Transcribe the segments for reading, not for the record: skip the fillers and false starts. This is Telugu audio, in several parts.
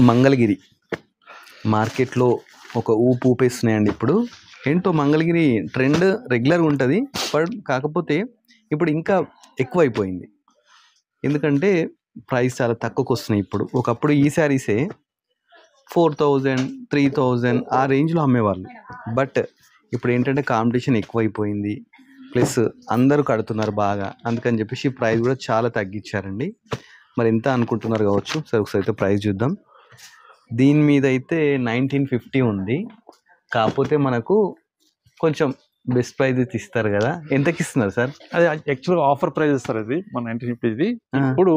మంగళగిరి మార్కెట్లో ఒక ఊపేస్తున్నాయండి ఇప్పుడు. ఏంటో మంగళగిరి ట్రెండ్ రెగ్యులర్గా ఉంటుంది, బట్ కాకపోతే ఇప్పుడు ఇంకా ఎక్కువైపోయింది. ఎందుకంటే ప్రైస్ చాలా తక్కువకు వస్తున్నాయి ఇప్పుడు. ఒకప్పుడు ఈ శారీసే 4000 3000 ఆ రేంజ్లో అమ్మేవాళ్ళు. బట్ ఇప్పుడు ఏంటంటే కాంపిటీషన్ ఎక్కువైపోయింది, ప్లస్ అందరూ కడుతున్నారు బాగా, అందుకని చెప్పేసి ప్రైస్ కూడా చాలా తగ్గించారండి. మరి ఎంత అనుకుంటున్నారు కావచ్చు. సరే ఒకసారి అయితే ప్రైస్ చూద్దాం. దీని మీద అయితే 1950 ఉంది, కాకపోతే మనకు కొంచెం బెస్ట్ ప్రైజ్ అయితే ఇస్తారు కదా. ఎంతకి ఇస్తున్నారు సార్? అది యాక్చువల్గా ఆఫర్ ప్రైస్ ఇస్తారు. అది మన 1950 ఇప్పుడు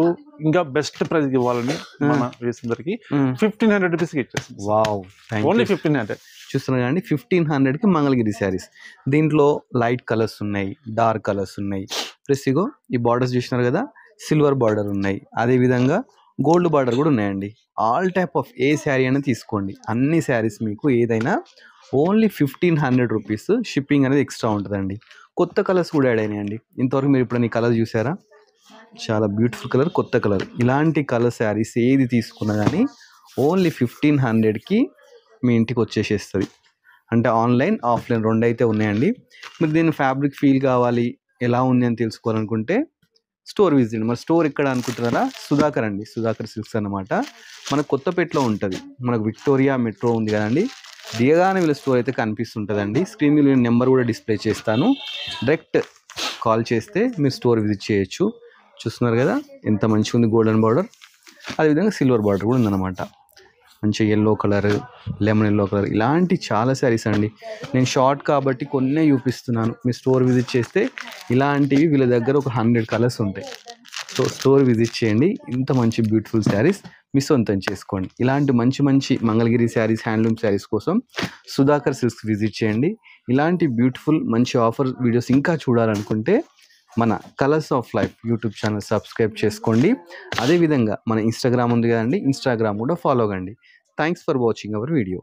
ఇంకా బెస్ట్ ప్రైజ్ ఇవ్వాలని మన వేసిందరికి 1500 రూపీస్కి ఇచ్చేస్తుంది. Wow, only 1500. చూస్తున్నారు కానీ 1500కి మంగళగిరి శారీస్. దీంట్లో లైట్ కలర్స్ ఉన్నాయి, డార్క్ కలర్స్ ఉన్నాయి, ప్లస్ ఇగో ఈ బార్డర్స్ చూసినారు కదా, సిల్వర్ బార్డర్ ఉన్నాయి, అదేవిధంగా గోల్డ్ బార్డర్ కూడా ఉన్నాయండి. ఆల్ టైప్ ఆఫ్ ఏ శారీ అయినా తీసుకోండి, అన్ని శారీస్ మీకు ఏదైనా ఓన్లీ 1500 రూపీస్. షిప్పింగ్ అనేది ఎక్స్ట్రా ఉంటుందండి. కొత్త కలర్స్ కూడా యాడ్ అయినాయండి. ఇంతవరకు మీరు ఇప్పుడు ఈ కలర్ చూసారా, చాలా బ్యూటిఫుల్ కలర్, కొత్త కలర్. ఇలాంటి కలర్ శారీస్ ఏది తీసుకున్నా కానీ ఓన్లీ 1500కి మీ ఇంటికి వచ్చేసేస్తుంది. అంటే ఆన్లైన్ ఆఫ్లైన్ రెండు అయితే ఉన్నాయండి. మీరు దీని ఫ్యాబ్రిక్ ఫీల్ కావాలి, ఎలా ఉంది అని తెలుసుకోవాలనుకుంటే స్టోర్ విజిట్. మరి స్టోర్ ఎక్కడ అనుకుంటున్నారా? సుధాకర్ అండి, సుధాకర్ సిల్క్స్ అన్నమాట. మనకు కొత్తపేటలో ఉంటుంది. మనకు విక్టోరియా మెట్రో ఉంది కదండి, దిగగానే వీళ్ళ స్టోర్ అయితే కనిపిస్తుంటుందండి. స్క్రీన్ మీద నెంబర్ కూడా డిస్ప్లే చేస్తాను, డైరెక్ట్ కాల్ చేస్తే మీరు స్టోర్ విజిట్ చేయొచ్చు. చూస్తున్నారు కదా ఎంత మంచిగా ఉంది, గోల్డెన్ బార్డర్, అదేవిధంగా సిల్వర్ బార్డర్ కూడా ఉందన్నమాట. మంచిగా yellow colour, lemon yellow colour, ఇలాంటి చాలా శారీస్ అండి. నేను షార్ట్ కాబట్టి కొన్నే చూపిస్తున్నాను. మీ స్టోర్ విజిట్ చేస్తే ఇలాంటివి వీళ్ళ దగ్గర ఒక 100 కలర్స్ ఉంటాయి. సో స్టోర్ విజిట్ చేయండి, ఇంత మంచి బ్యూటిఫుల్ శారీస్ మీ సొంతం చేసుకోండి. ఇలాంటి మంచి మంచి మంగళగిరి శారీస్, హ్యాండ్లూమ్ శారీస్ కోసం సుధాకర్ సిల్క్స్ విజిట్ చేయండి. ఇలాంటి బ్యూటిఫుల్ మంచి ఆఫర్ వీడియోస్ ఇంకా చూడాలనుకుంటే మన colours of life YouTube channel subscribe చేసుకోండి. అదేవిధంగా మన ఇన్స్టాగ్రామ్ ఉంది కదండి, ఇన్స్టాగ్రామ్ కూడా ఫాలో కండి. Thanks for watching our video.